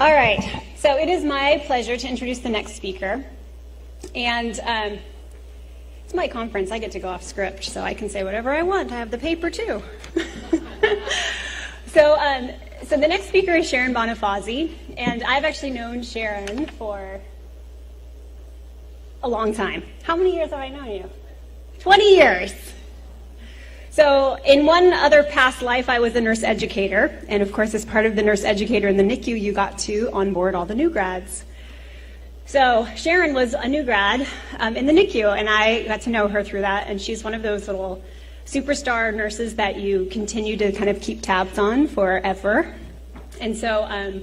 All right, so it is my pleasure to introduce the next speaker. And it's my conference. I get to go off script, so I can say whatever I want. I have the paper, too. So the next speaker is Sharon Bonifazi, and I've actually known Sharon for a long time. How many years have I known you? 20 years. So in one other past life, I was a nurse educator, and of course, as part of the nurse educator in the NICU, you got to onboard all the new grads. So Sharon was a new grad in the NICU, and I got to know her through that, and she's one of those little superstar nurses that you continue to kind of keep tabs on forever. And so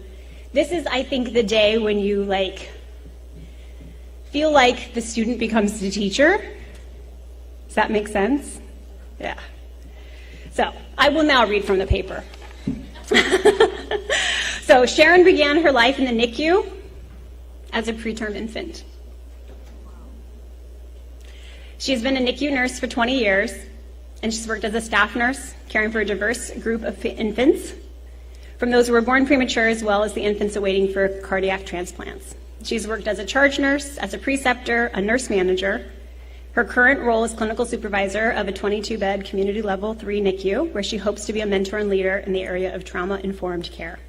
this is, I think, the day when you feel like the student becomes the teacher. Does that make sense? Yeah. So I will now read from the paper. So Sharon began her life in the NICU as a preterm infant. She's been a NICU nurse for 20 years, and she's worked as a staff nurse, caring for a diverse group of infants, from those who were born premature as well as the infants awaiting for cardiac transplants. She's worked as a charge nurse, as a preceptor, a nurse manager. Her current role is clinical supervisor of a 22-bed community level 3 NICU, where she hopes to be a mentor and leader in the area of trauma-informed care.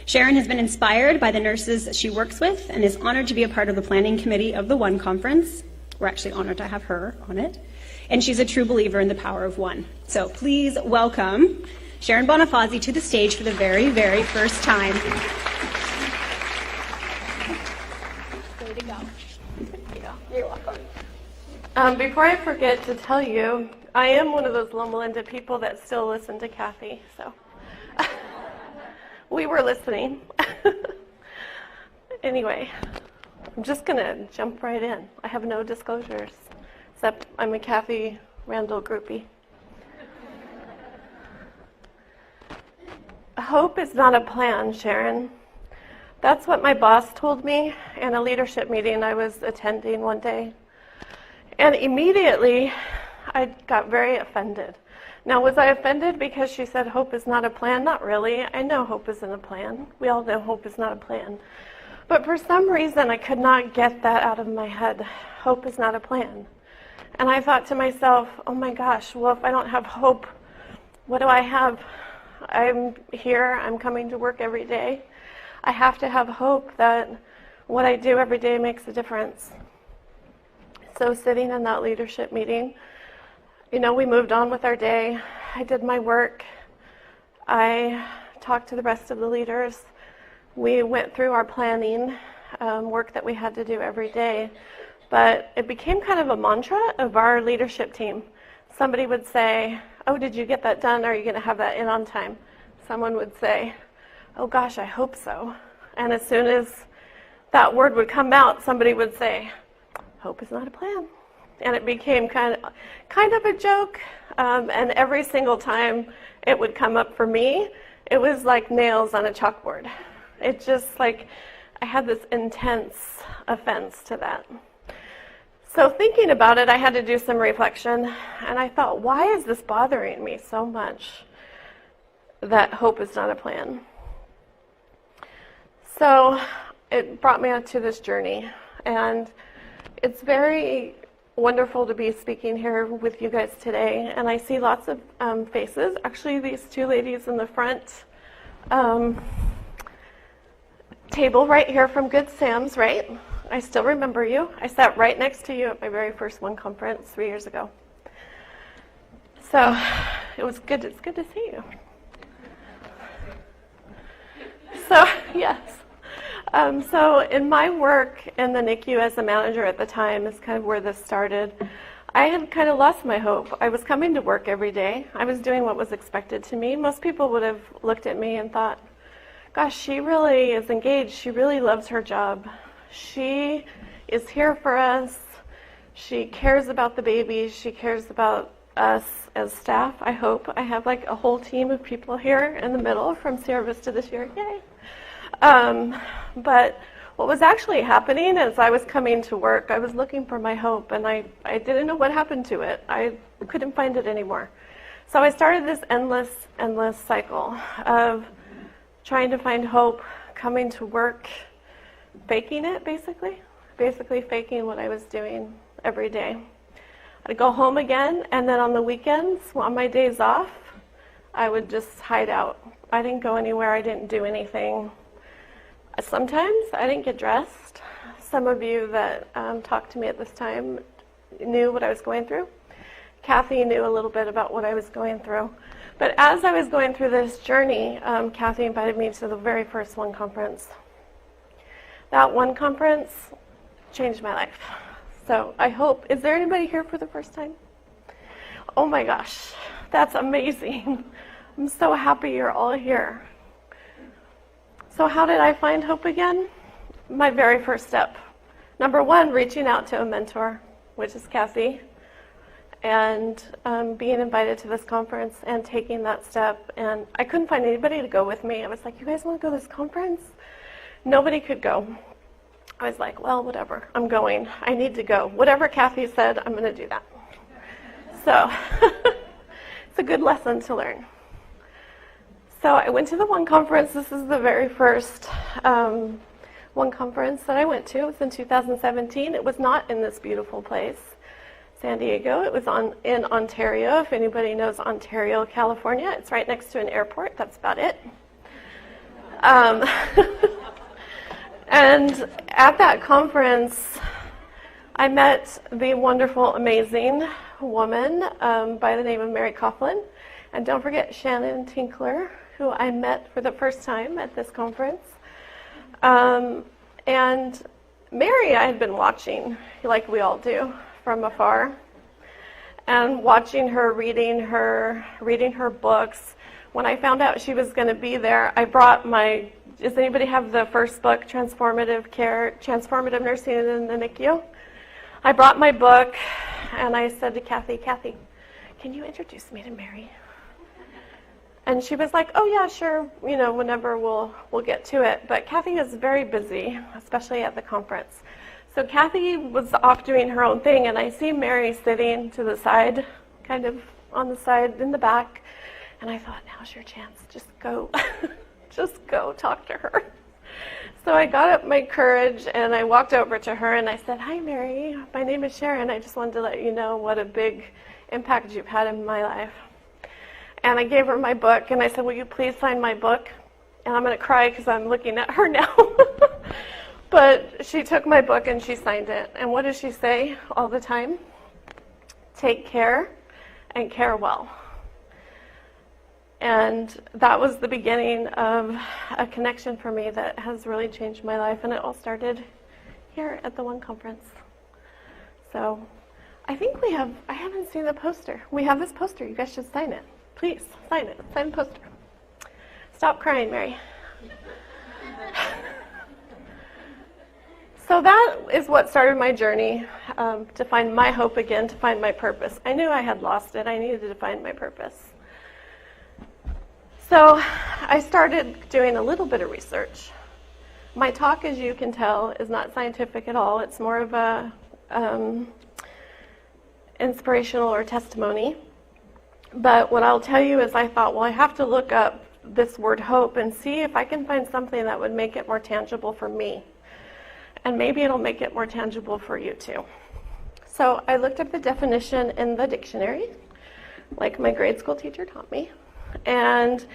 Sharon has been inspired by the nurses she works with and is honored to be a part of the planning committee of the One Conference. We're actually honored to have her on it. And she's a true believer in the power of one. So please welcome Sharon Bonifazi to the stage for the very, very first time. Way to go. There you go. You're welcome. Before I forget to tell you, I am one of those Loma Linda people that still listen to Kathy, so we were listening. Anyway, I'm just going to jump right in. I have no disclosures, except I'm a Kathy Randall groupie. Hope is not a plan, Sharon. That's what my boss told me in a leadership meeting I was attending one day. And immediately, I got very offended. Now, was I offended because she said hope is not a plan? Not really. I know hope isn't a plan. We all know hope is not a plan. But for some reason, I could not get that out of my head. Hope is not a plan. And I thought to myself, oh my gosh, well, if I don't have hope, what do I have? I'm here. I'm coming to work every day. I have to have hope that what I do every day makes a difference. So sitting in that leadership meeting, we moved on with our day. I did my work. I talked to the rest of the leaders. We went through our planning work that we had to do every day. But it became kind of a mantra of our leadership team. Somebody would say, oh, did you get that done? Are you going to have that in on time? Someone would say, oh gosh, I hope so. And as soon as that word would come out, somebody would say, hope is not a plan. And it became kind of a joke. And every single time it would come up for me, it was like nails on a chalkboard. It just I had this intense offense to that. So thinking about it, I had to do some reflection. And I thought, why is this bothering me so much that hope is not a plan? So it brought me onto this journey. And it's very wonderful to be speaking here with you guys today, and I see lots of faces. Actually, these two ladies in the front table right here from Good Sam's, right? I still remember you. I sat right next to you at my very first One Conference 3 years ago. So it was good. It's good to see you. So, yes. So in my work in the NICU as a manager at the time is kind of where this started. I had kind of lost my hope. I was coming to work every day. I was doing what was expected to me. Most people would have looked at me and thought, gosh, she really is engaged. She really loves her job. She is here for us. She cares about the babies. She cares about us as staff, I hope. I have a whole team of people here in the middle from Sierra Vista this year. Yay! But what was actually happening as I was coming to work, I was looking for my hope, and I didn't know what happened to it. I couldn't find it anymore. So I started this endless cycle of trying to find hope, coming to work, faking it, basically faking what I was doing every day. I'd go home again, and then on the weekends, on my days off, I would just hide out. I didn't go anywhere. I didn't do anything. Sometimes I didn't get dressed. Some of you that talked to me at this time knew what I was going through. Kathy knew a little bit about what I was going through. But as I was going through this journey, Kathy invited me to the very first one conference. That one conference changed my life. So I hope, is there anybody here for the first time? Oh my gosh, that's amazing. I'm so happy you're all here. So how did I find hope again? My very first step. Number one, reaching out to a mentor, which is Kathy, and being invited to this conference and taking that step. And I couldn't find anybody to go with me. I was like, you guys want to go to this conference? Nobody could go. I was like, well, whatever, I'm going. I need to go. Whatever Kathy said, I'm going to do that. So it's a good lesson to learn. So I went to the one conference. This is the very first one conference that I went to. It was in 2017. It was not in this beautiful place, San Diego. It was in Ontario. If anybody knows Ontario, California, it's right next to an airport. That's about it. And at that conference, I met the wonderful, amazing woman by the name of Mary Coughlin. And don't forget Shannon Tinkler, who I met for the first time at this conference. And Mary I had been watching, like we all do, from afar. And watching her, reading her books. When I found out she was going to be there, I brought my... Does anybody have the first book, Transformative Nursing in the NICU? I brought my book, and I said to Kathy, can you introduce me to Mary? And she was like, oh yeah, sure, whenever we'll get to it. But Kathy is very busy, especially at the conference. So Kathy was off doing her own thing, and I see Mary sitting to the side, kind of on the side in the back, and I thought, now's your chance, just go. Just go talk to her. So I got up my courage and I walked over to her and I said, hi Mary, my name is Sharon. I just wanted to let you know what a big impact you've had in my life. And I gave her my book and I said, will you please sign my book? And I'm going to cry because I'm looking at her now. But she took my book and she signed it. And what does she say all the time? Take care and care well. And that was the beginning of a connection for me that has really changed my life. And it all started here at the one conference. So I think I haven't seen the poster. We have this poster. You guys should sign it. Please, sign it. Sign the poster. Stop crying, Mary. So that is what started my journey to find my hope again, to find my purpose. I knew I had lost it. I needed to find my purpose. So I started doing a little bit of research. My talk, as you can tell, is not scientific at all. It's more of a inspirational or testimony. But what I'll tell you is I thought, well, I have to look up this word hope and see if I can find something that would make it more tangible for me. And maybe it'll make it more tangible for you too. So I looked up the definition in the dictionary, like my grade school teacher taught me. And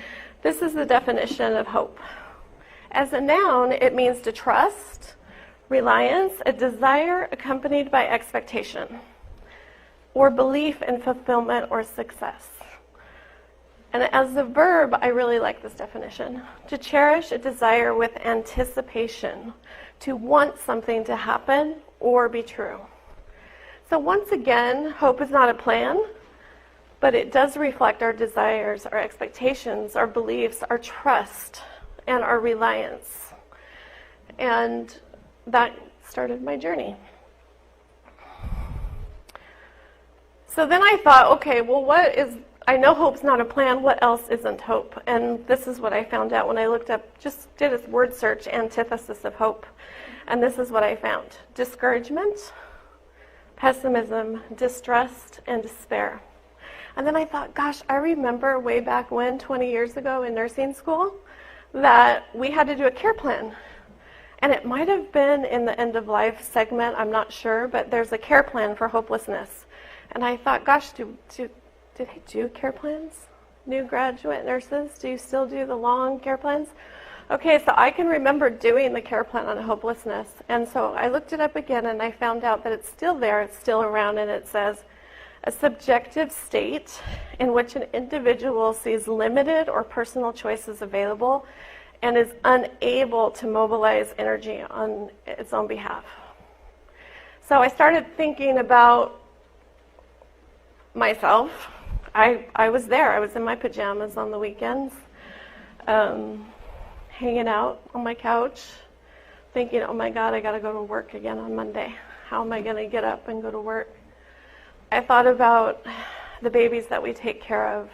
this is the definition of hope. As a noun, it means to trust, reliance, a desire accompanied by expectation, or belief in fulfillment or success. And as a verb, I really like this definition. To cherish a desire with anticipation, to want something to happen or be true. So once again, hope is not a plan, but it does reflect our desires, our expectations, our beliefs, our trust, and our reliance. And that started my journey. So then I thought, okay, well, I know hope's not a plan, what else isn't hope? And this is what I found out when I looked up, just did a word search, antithesis of hope. And this is what I found: discouragement, pessimism, distrust, and despair. And then I thought, gosh, I remember way back when, 20 years ago in nursing school, that we had to do a care plan. And it might have been in the end of life segment, I'm not sure, but there's a care plan for hopelessness. And I thought, gosh, did they do care plans? New graduate nurses, do you still do the long care plans? Okay, so I can remember doing the care plan on hopelessness. And so I looked it up again and I found out that it's still there, it's still around, and it says, a subjective state in which an individual sees limited or personal choices available and is unable to mobilize energy on its own behalf. So I started thinking about myself. I was there. I was in my pajamas on the weekends, hanging out on my couch, thinking, oh my God, I got to go to work again on Monday. How am I going to get up and go to work? I thought about the babies that we take care of.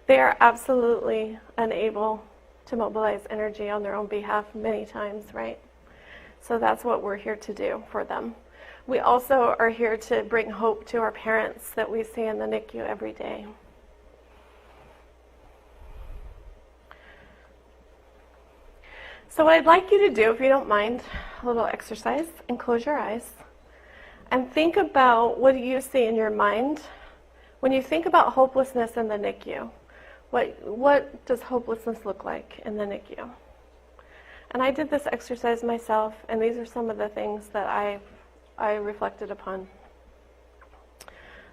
They are absolutely unable to mobilize energy on their own behalf many times, right? So that's what we're here to do for them. We also are here to bring hope to our parents that we see in the NICU every day. So what I'd like you to do, if you don't mind, a little exercise, and close your eyes. And think about, what do you see in your mind when you think about hopelessness in the NICU? What does hopelessness look like in the NICU? And I did this exercise myself, and these are some of the things that I reflected upon.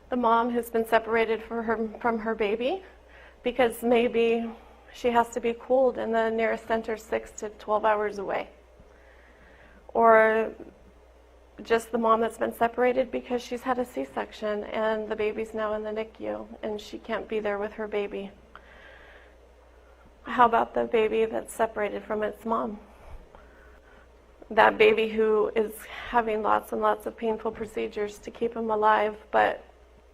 The mom who's been separated from her baby because maybe she has to be cooled and the nearest center 6 to 12 hours away. Or just the mom that's been separated because she's had a C-section and the baby's now in the NICU and she can't be there with her baby. How about the baby that's separated from its mom? That baby who is having lots and lots of painful procedures to keep him alive, but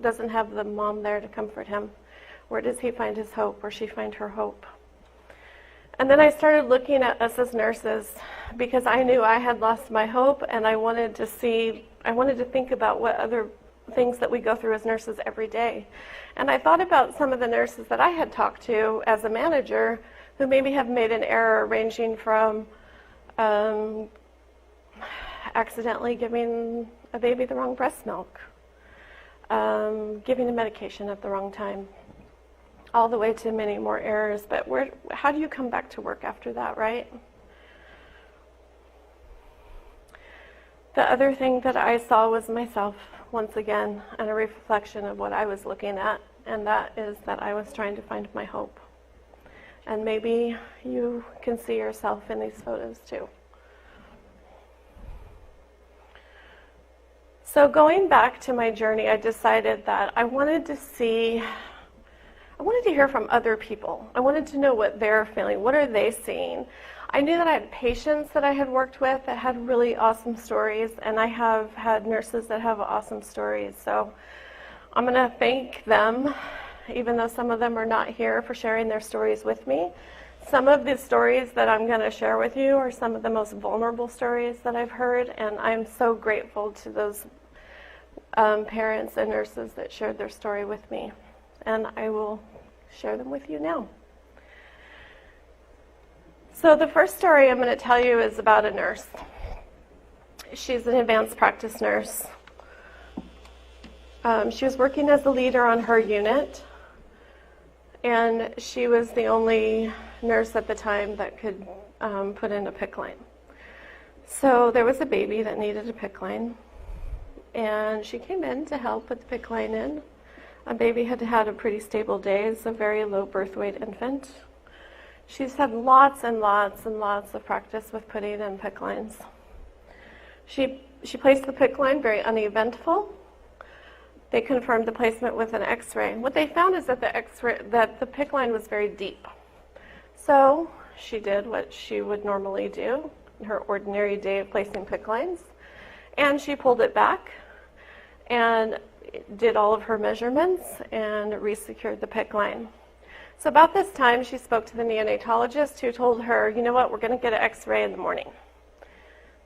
doesn't have the mom there to comfort him. Where does he find his hope, or she find her hope? And then I started looking at us as nurses because I knew I had lost my hope, and I wanted to think about what other things that we go through as nurses every day. And I thought about some of the nurses that I had talked to as a manager who maybe have made an error ranging from accidentally giving a baby the wrong breast milk, giving a medication at the wrong time, all the way to many more errors. But how do you come back to work after that, right? The other thing that I saw was myself, once again, and a reflection of what I was looking at, and that is that I was trying to find my hope. And maybe you can see yourself in these photos too. So going back to my journey, I decided that I wanted to hear from other people. I wanted to know what they're feeling. What are they seeing? I knew that I had patients that I had worked with that had really awesome stories, and I have had nurses that have awesome stories. So I'm going to thank them, even though some of them are not here, for sharing their stories with me. Some of the stories that I'm going to share with you are some of the most vulnerable stories that I've heard, and I'm so grateful to those parents and nurses that shared their story with me. And I will share them with you now. So the first story I'm going to tell you is about a nurse. She's an advanced practice nurse. She was working as the leader on her unit, and she was the only nurse at the time that could put in a PICC line. So there was a baby that needed a PICC line, and she came in to help put the PICC line in. A baby had had a pretty stable day. It's a very low birth weight infant. She's had lots and lots and lots of practice with putting in PICC lines. She placed the PICC line very uneventful. They confirmed the placement with an X-ray. What they found is that the PICC line was very deep. So she did what she would normally do in her ordinary day of placing PICC lines, and she pulled it back and did all of her measurements and resecured the PICC line. So about this time, she spoke to the neonatologist, who told her, you know what, we're going to get an X-ray in the morning.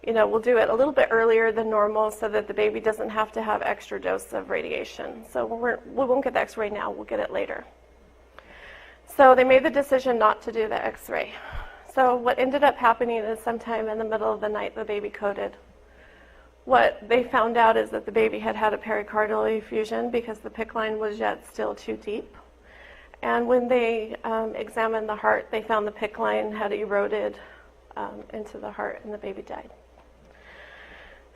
We'll do it a little bit earlier than normal so that the baby doesn't have to have extra dose of radiation. So we won't get the X-ray now, we'll get it later. So they made the decision not to do the X-ray. So what ended up happening is sometime in the middle of the night, the baby coded. What they found out is that the baby had had a pericardial effusion because the PICC line was yet still too deep. And when they examined the heart, they found the PICC line had eroded into the heart, and the baby died.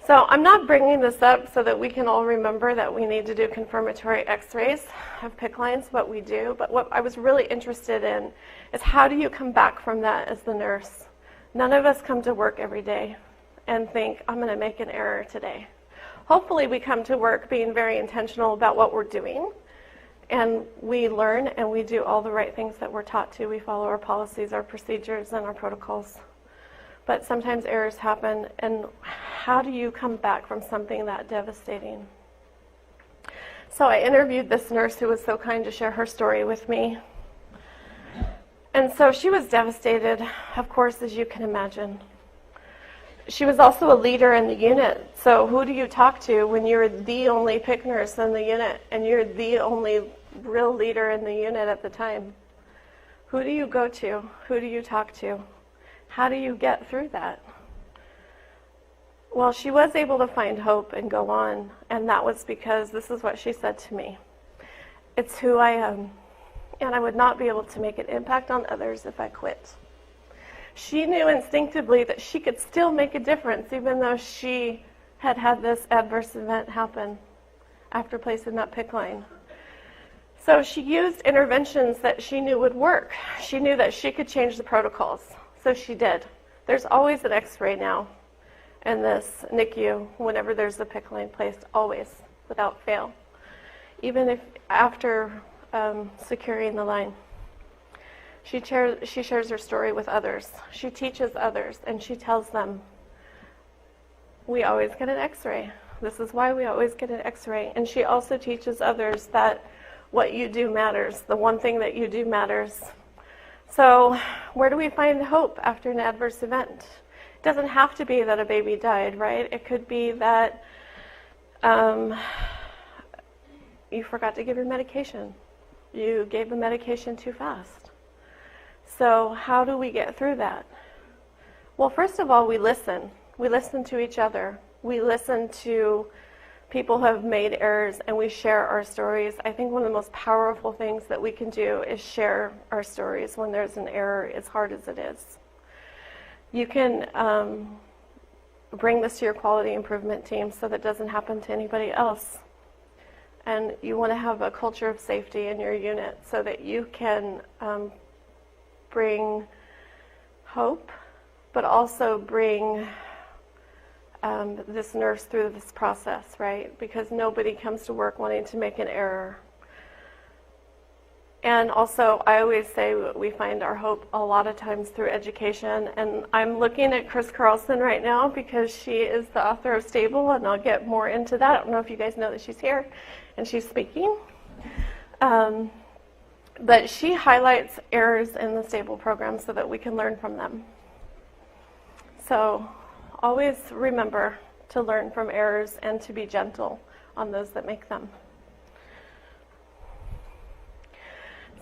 So I'm not bringing this up so that we can all remember that we need to do confirmatory x-rays of PICC lines, what we do. But what I was really interested in is how do you come back from that as the nurse? None of us come to work every day and think, I'm going to make an error today. Hopefully we come to work being very intentional about what we're doing, and we learn and we do all the right things that we're taught to. We follow our policies, our procedures, and our protocols. But sometimes errors happen, and how do you come back from something that devastating? So I interviewed this nurse who was so kind to share her story with me. And so she was devastated, of course, as you can imagine. She was also a leader in the unit. So who do you talk to when you're the only PICC nurse in the unit and you're the only real leader in the unit at the time? Who do you go to? Who do you talk to? How do you get through that? Well, she was able to find hope and go on, and that was because this is what she said to me. It's who I am, and I would not be able to make an impact on others if I quit. She knew instinctively that she could still make a difference even though she had had this adverse event happen after placing that PICC line. So she used interventions that she knew would work. She knew that she could change the protocols. So she did. There's always an x-ray now in this NICU whenever there's a PICC line placed, always, without fail, even if after securing the line. She shares her story with others. She teaches others, and she tells them, we always get an x-ray. This is why we always get an x-ray. And she also teaches others that what you do matters. The one thing that you do matters. So where do we find hope after an adverse event? It doesn't have to be that a baby died, right? It could be that you forgot to give your medication. You gave the medication too fast. So how do we get through that? Well, first of all, we listen. We listen to each other. We listen to people who have made errors, and we share our stories. I think one of the most powerful things that we can do is share our stories when there's an error, as hard as it is. You can bring this to your quality improvement team so that it doesn't happen to anybody else. And you want to have a culture of safety in your unit so that you can bring hope, but also bring this nurse through this process, right? Because nobody comes to work wanting to make an error. And also, I always say we find our hope a lot of times through education. And I'm looking at Chris Carlson right now because she is the author of Stable, and I'll get more into that. I don't know if you guys know that she's here and she's speaking. But she highlights errors in the Stable program so that we can learn from them. So always remember to learn from errors and to be gentle on those that make them.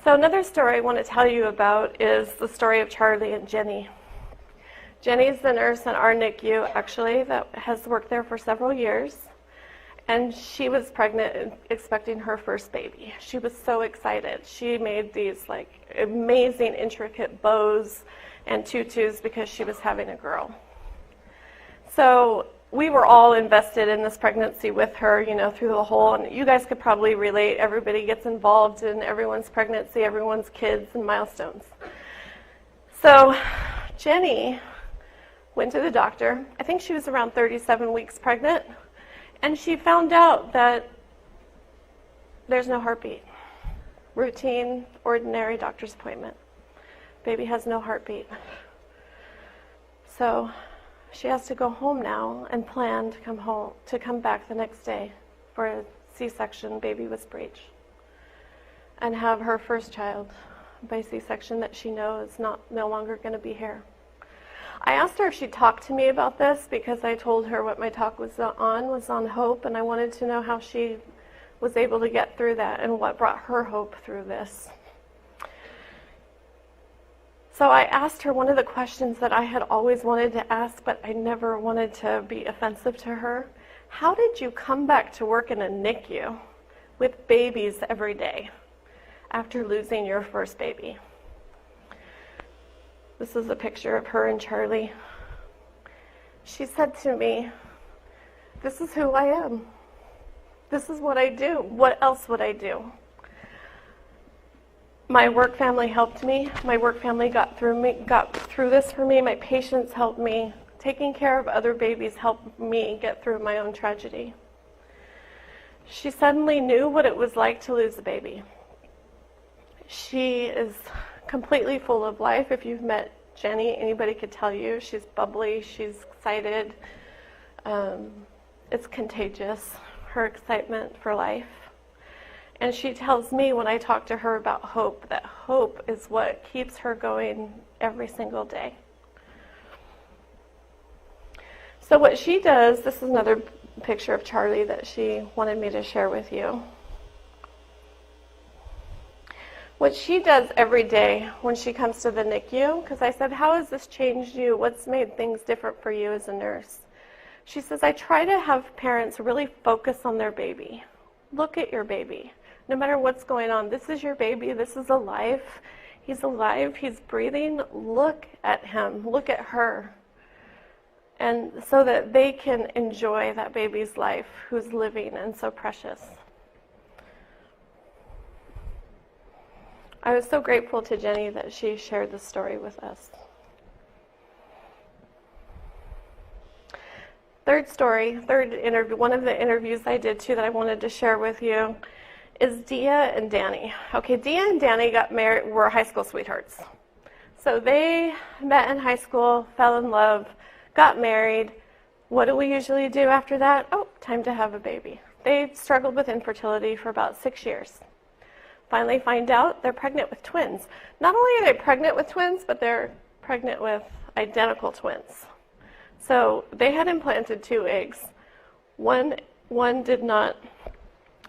So another story I want to tell you about is the story of Charlie and Jenny. Jenny's the nurse in our NICU, actually, that has worked there for several years. And she was pregnant and expecting her first baby. She was so excited. She made these amazing intricate bows and tutus because she was having a girl. So we were all invested in this pregnancy with her, through the whole, and you guys could probably relate. Everybody gets involved in everyone's pregnancy, everyone's kids and milestones. So Jenny went to the doctor. I think she was around 37 weeks pregnant, and she found out that there's no heartbeat. Routine, ordinary doctor's appointment. Baby has no heartbeat. So she has to go home now and plan to come back the next day for a C-section, baby with breech, and have her first child by C-section that she knows is no longer going to be here. I asked her if she'd talk to me about this because I told her what my talk was on hope, and I wanted to know how she was able to get through that and what brought her hope through this. So I asked her one of the questions that I had always wanted to ask, but I never wanted to be offensive to her. How did you come back to work in a NICU with babies every day after losing your first baby? This is a picture of her and Charlie. She said to me, "This is who I am. This is what I do. What else would I do?" My work family helped me. My work family got through this for me. My patients helped me. Taking care of other babies helped me get through my own tragedy. She suddenly knew what it was like to lose a baby. She is completely full of life. If you've met Jenny, anybody could tell you. She's bubbly, she's excited. It's contagious, her excitement for life. And she tells me when I talk to her about hope, that hope is what keeps her going every single day. So what she does, this is another picture of Charlie that she wanted me to share with you. What she does every day when she comes to the NICU, because I said, "How has this changed you? What's made things different for you as a nurse?" She says, "I try to have parents really focus on their baby. Look at your baby. No matter what's going on, this is your baby. This is alive. He's alive. He's breathing. Look at him. Look at her." And so that they can enjoy that baby's life who's living and so precious. I was so grateful to Jenny that she shared this story with us. Third interview, one of the interviews I did too that I wanted to share with you is Dia and Danny. Okay, Dia and Danny got married, were high school sweethearts. So they met in high school, fell in love, got married. What do we usually do after that? Oh, time to have a baby. They struggled with infertility for about 6 years. Finally find out they're pregnant with twins. Not only are they pregnant with twins, but they're pregnant with identical twins. So they had implanted 2 eggs. One did not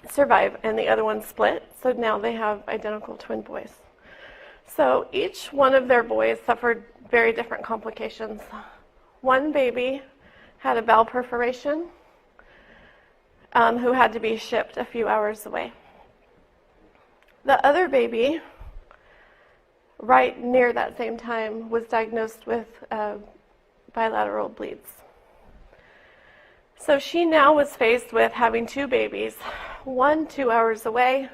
survive and the other one split. So now they have identical twin boys. So each one of their boys suffered very different complications. One baby had a bowel perforation who had to be shipped a few hours away. The other baby, right near that same time, was diagnosed with bilateral bleeds. So she now was faced with having 2 babies, one 2 hours away,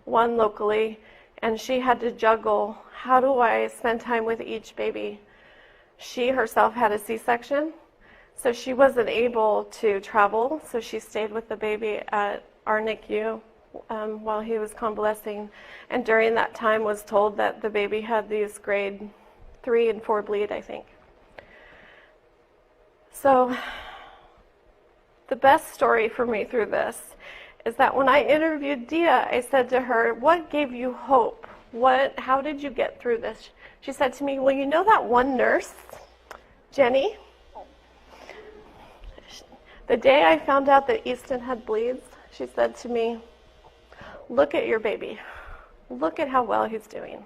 one locally, and she had to juggle, how do I spend time with each baby? She herself had a C-section, so she wasn't able to travel, so she stayed with the baby at our NICU while he was convalescing, and during that time was told that the baby had these grade 3 and 4 bleed, I think. So the best story for me through this is that when I interviewed Dia, I said to her, "What gave you hope? How did you get through this?" She said to me, "Well, you know that one nurse, Jenny? The day I found out that Easton had bleeds, she said to me, 'Look at your baby. Look at how well he's doing.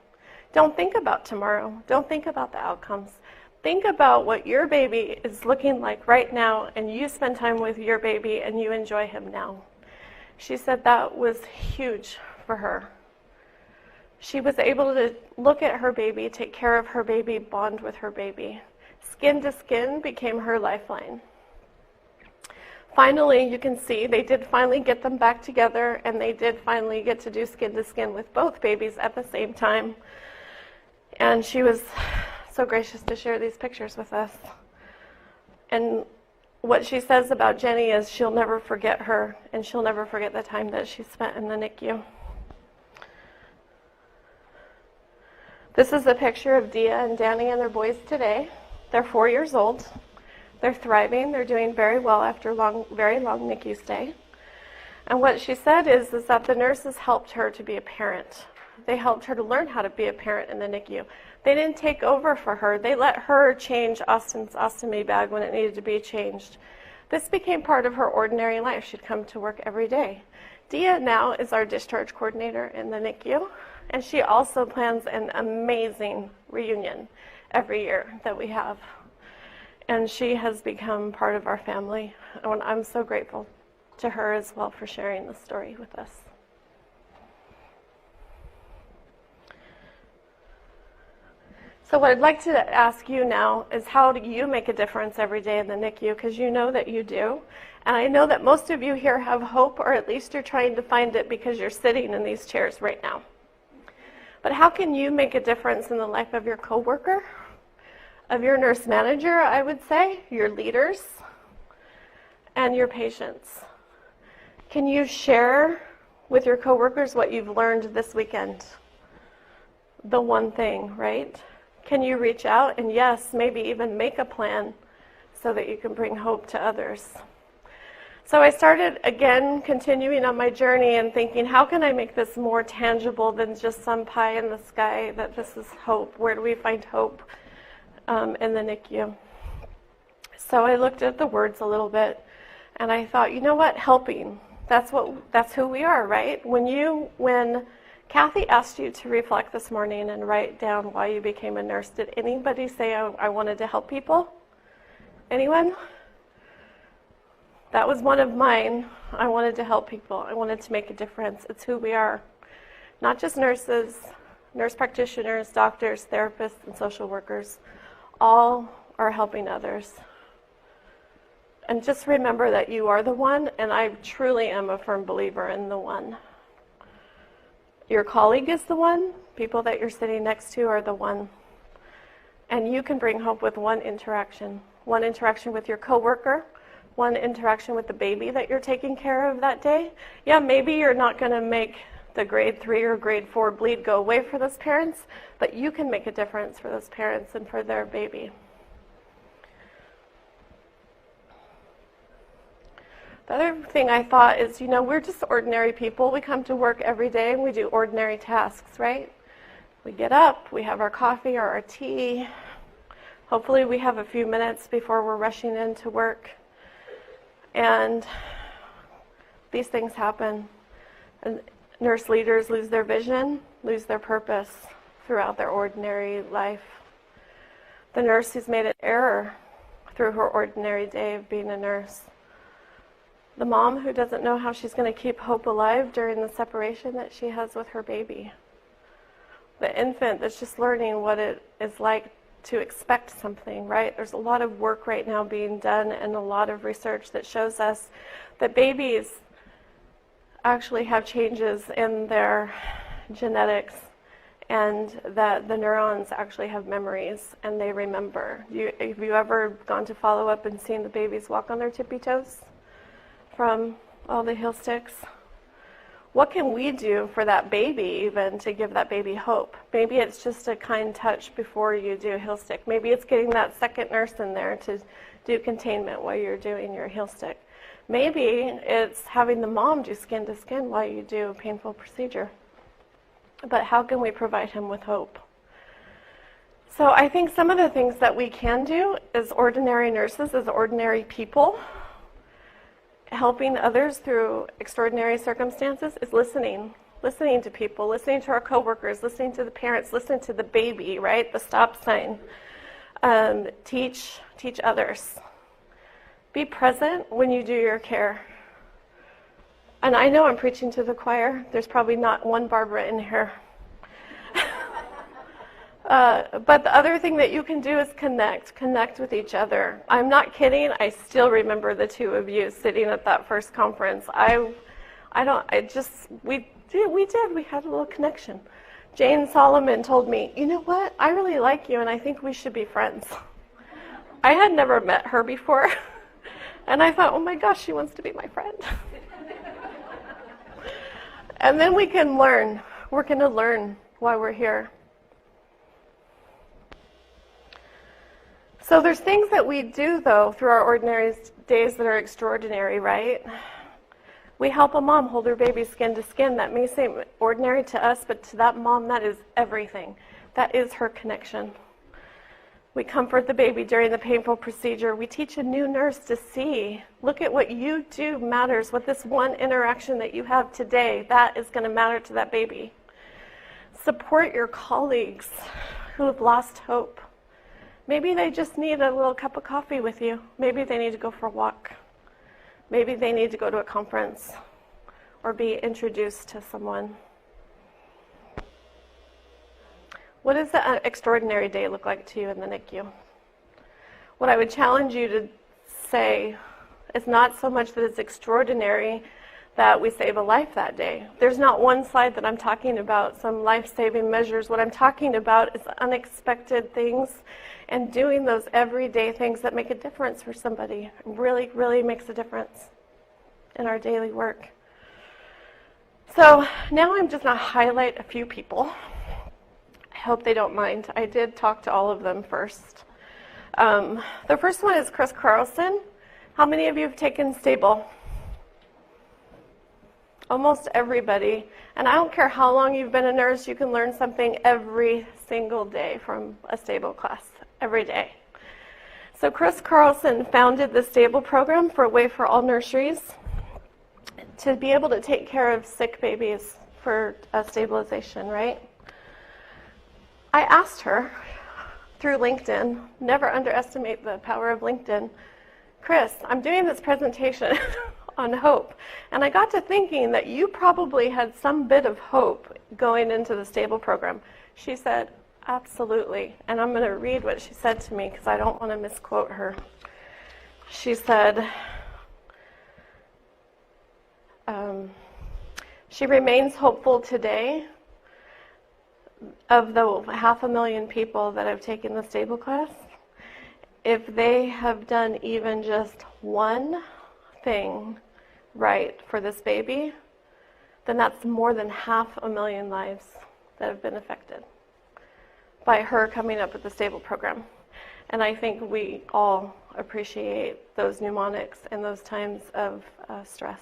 Don't think about tomorrow. Don't think about the outcomes. Think about what your baby is looking like right now, and you spend time with your baby and you enjoy him now.'" She said that was huge for her. She was able to look at her baby, take care of her baby, bond with her baby. Skin to skin became her lifeline. Finally, you can see they did finally get them back together, and they did finally get to do skin to skin with both babies at the same time. And she was so gracious to share these pictures with us. And what she says about Jenny is she'll never forget her, and she'll never forget the time that she spent in the NICU. This is a picture of Dia and Danny and their boys today. They're 4 years old. They're thriving. They're doing very well after a very long NICU stay. And what she said is that the nurses helped her to be a parent. They helped her to learn how to be a parent in the NICU. They didn't take over for her. They let her change Austin's ostomy bag when it needed to be changed. This became part of her ordinary life. She'd come to work every day. Dia now is our discharge coordinator in the NICU. And she also plans an amazing reunion every year that we have. And she has become part of our family. And I'm so grateful to her as well for sharing the story with us. So what I'd like to ask you now is, how do you make a difference every day in the NICU? Because you know that you do. And I know that most of you here have hope, or at least you're trying to find it because you're sitting in these chairs right now. But how can you make a difference in the life of your coworker, of your nurse manager, I would say, your leaders, and your patients? Can you share with your coworkers what you've learned this weekend? The one thing, right? Can you reach out and, yes, maybe even make a plan so that you can bring hope to others? So I started, again, continuing on my journey and thinking, how can I make this more tangible than just some pie in the sky, that this is hope? Where do we find hope in the NICU? So I looked at the words a little bit, and I thought, you know what? Helping. That's who we are, right? When Kathy asked you to reflect this morning and write down why you became a nurse, did anybody say I wanted to help people? Anyone? That was one of mine. I wanted to help people. I wanted to make a difference. It's who we are. Not just nurses, nurse practitioners, doctors, therapists, and social workers. All are helping others. And just remember that you are the one, and I truly am a firm believer in the one. Your colleague is the one. People that you're sitting next to are the one. And you can bring hope with one interaction. One interaction with your coworker, one interaction with the baby that you're taking care of that day. Yeah, maybe you're not going to make the grade 3 or grade 4 bleed go away for those parents, but you can make a difference for those parents and for their baby. The other thing I thought is, we're just ordinary people. We come to work every day and we do ordinary tasks, right? We get up, we have our coffee or our tea. Hopefully we have a few minutes before we're rushing into work. And these things happen. And nurse leaders lose their vision, lose their purpose throughout their ordinary life. The nurse who's made an error through her ordinary day of being a nurse. The mom who doesn't know how she's going to keep hope alive during the separation that she has with her baby. The infant that's just learning what it is like to expect something, right? There's a lot of work right now being done and a lot of research that shows us that babies actually have changes in their genetics and that the neurons actually have memories and they remember. Have you ever gone to follow up and seen the babies walk on their tippy toes from all the heel sticks? What can we do for that baby even to give that baby hope? Maybe it's just a kind touch before you do heel stick. Maybe it's getting that second nurse in there to do containment while you're doing your heel stick. Maybe it's having the mom do skin to skin while you do a painful procedure. But how can we provide him with hope? So I think some of the things that we can do as ordinary nurses, as ordinary people, helping others through extraordinary circumstances, is listening to people, listening to our coworkers, listening to the parents, listening to the baby, right? The stop sign. Teach others. Be present when you do your care. And I know I'm preaching to the choir. There's probably not one Barbara in here. But the other thing that you can do is connect with each other. I'm not kidding. I still remember the two of you sitting at that first conference. We had a little connection. Jane Solomon told me, you know what? I really like you and I think we should be friends. I had never met her before. And I thought, oh my gosh, she wants to be my friend. And then we can learn. We're going to learn why we're here. So there's things that we do, though, through our ordinary days that are extraordinary, right? We help a mom hold her baby skin to skin. That may seem ordinary to us, but to that mom, that is everything. That is her connection. We comfort the baby during the painful procedure. We teach a new nurse to see, look at what you do matters, what this one interaction that you have today, that is going to matter to that baby. Support your colleagues who have lost hope. Maybe they just need a little cup of coffee with you. Maybe they need to go for a walk. Maybe they need to go to a conference or be introduced to someone. What does an extraordinary day look like to you in the NICU? What I would challenge you to say is not so much that it's extraordinary that we save a life that day. There's not one slide that I'm talking about some life-saving measures. What I'm talking about is unexpected things and doing those everyday things that make a difference for somebody. It really, really makes a difference in our daily work. So now I'm just going to highlight a few people. I hope they don't mind. I did talk to all of them first. The first one is Chris Carlson. How many of you have taken Stable? Almost everybody. And I don't care how long you've been a nurse, you can learn something every single day from a Stable class, every day. So Chris Carlson founded the Stable program for Way for All Nurseries to be able to take care of sick babies for stabilization, right? I asked her through LinkedIn, never underestimate the power of LinkedIn, Chris, I'm doing this presentation on hope. And I got to thinking that you probably had some bit of hope going into the Stable program. She said, absolutely. And I'm going to read what she said to me because I don't want to misquote her. She said, she remains hopeful today of the 500,000 people that have taken the Stable class. If they have done even just one thing right for this baby, then that's more than 500,000 lives that have been affected by her coming up with the Stable program. And I think we all appreciate those mnemonics and those times of stress.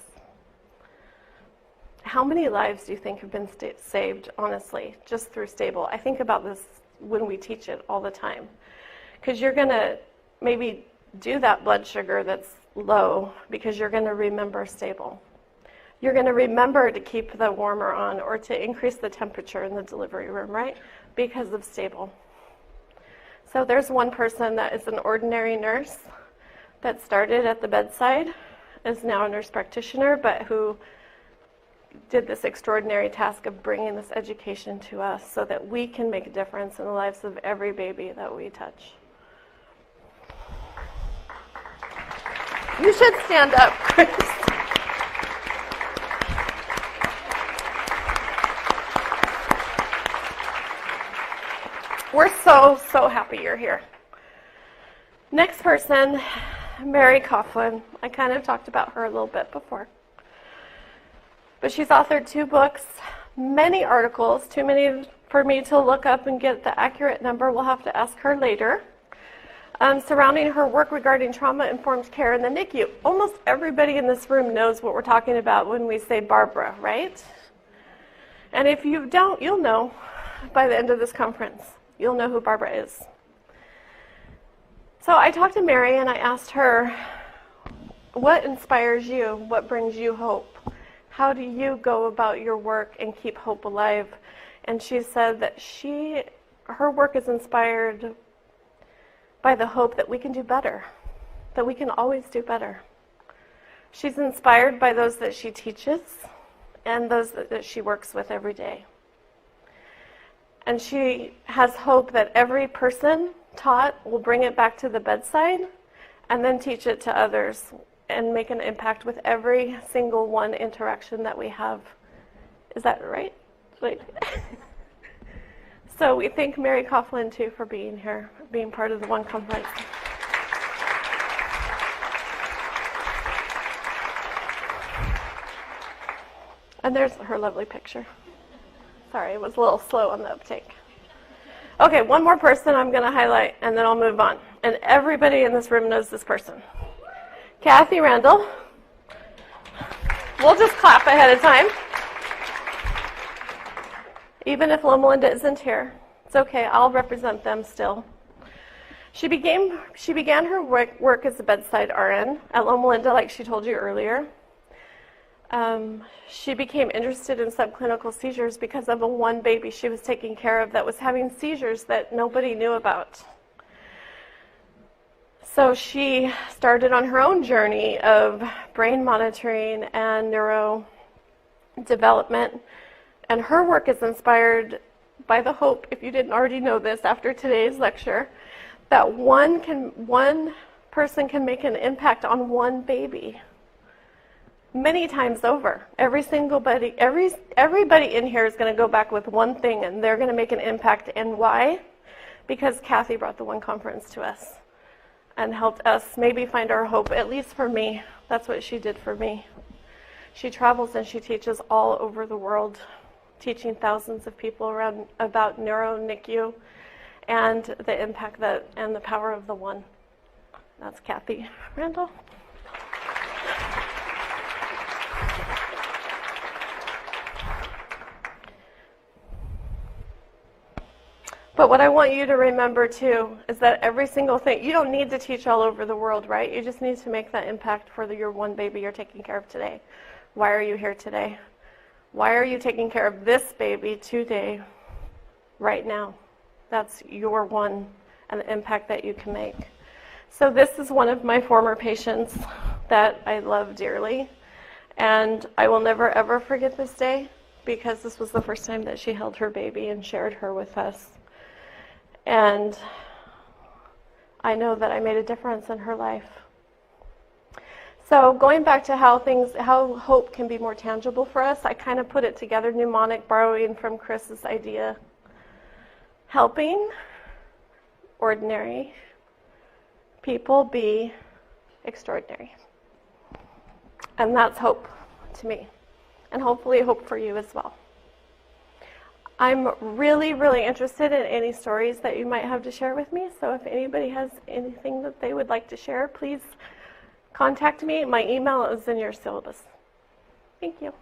How many lives do you think have been saved, honestly, just through Stable? I think about this when we teach it all the time. Because you're going to maybe do that blood sugar that's low because you're going to remember Stable. You're going to remember to keep the warmer on or to increase the temperature in the delivery room, right? Because of Stable. So there's one person that is an ordinary nurse that started at the bedside, is now a nurse practitioner, but who did this extraordinary task of bringing this education to us so that we can make a difference in the lives of every baby that we touch. You should stand up, Chris. We're so happy you're here. Next person, Mary Coughlin. I kind of talked about her a little bit before. But she's authored 2 books, many articles, too many for me to look up and get the accurate number. We'll have to ask her later. Surrounding her work regarding trauma-informed care in the NICU. Almost everybody in this room knows what we're talking about when we say Barbara, right? And if you don't, you'll know by the end of this conference. You'll know who Barbara is. So I talked to Mary and I asked her, what inspires you? What brings you hope? How do you go about your work and keep hope alive? And she said that her work is inspired by the hope that we can do better, that we can always do better. She's inspired by those that she teaches and those that she works with every day. And she has hope that every person taught will bring it back to the bedside and then teach it to others and make an impact with every single one interaction that we have. Is that right? Like, so we thank Mary Coughlin, too, for being here, being part of the One Conference. And there's her lovely picture. Sorry, it was a little slow on the uptake. Okay, one more person I'm going to highlight, and then I'll move on. And everybody in this room knows this person. Kathy Randall. We'll just clap ahead of time. Even if Loma Linda isn't here, it's okay. I'll represent them still. She began her work as a bedside RN at Loma Linda, like she told you earlier. She became interested in subclinical seizures because of one baby she was taking care of that was having seizures that nobody knew about. So she started on her own journey of brain monitoring and neuro development, and her work is inspired by the hope, if you didn't already know this after today's lecture, that one person can make an impact on one baby many times over. Everybody in here is going to go back with one thing, and they're going to make an impact. And why? Because Kathy brought the One Conference to us and helped us maybe find our hope, at least for me. That's what she did for me. She travels and she teaches all over the world, teaching thousands of people around about NeuroNICU and the impact that and the power of the one. That's Kathy Randall. But what I want you to remember too is that every single thing, you don't need to teach all over the world, right? You just need to make that impact for your one baby you're taking care of today. Why are you here today? Why are you taking care of this baby today, right now? That's your one and the impact that you can make. So this is one of my former patients that I love dearly. And I will never ever forget this day because this was the first time that she held her baby and shared her with us. And I know that I made a difference in her life. So going back to how hope can be more tangible for us, I kind of put it together, mnemonic, borrowing from Chris's idea. Helping ordinary people be extraordinary. And that's hope to me. And hopefully hope for you as well. I'm really, really interested in any stories that you might have to share with me. So if anybody has anything that they would like to share, please contact me. My email is in your syllabus. Thank you.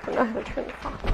I don't know how to turn this off.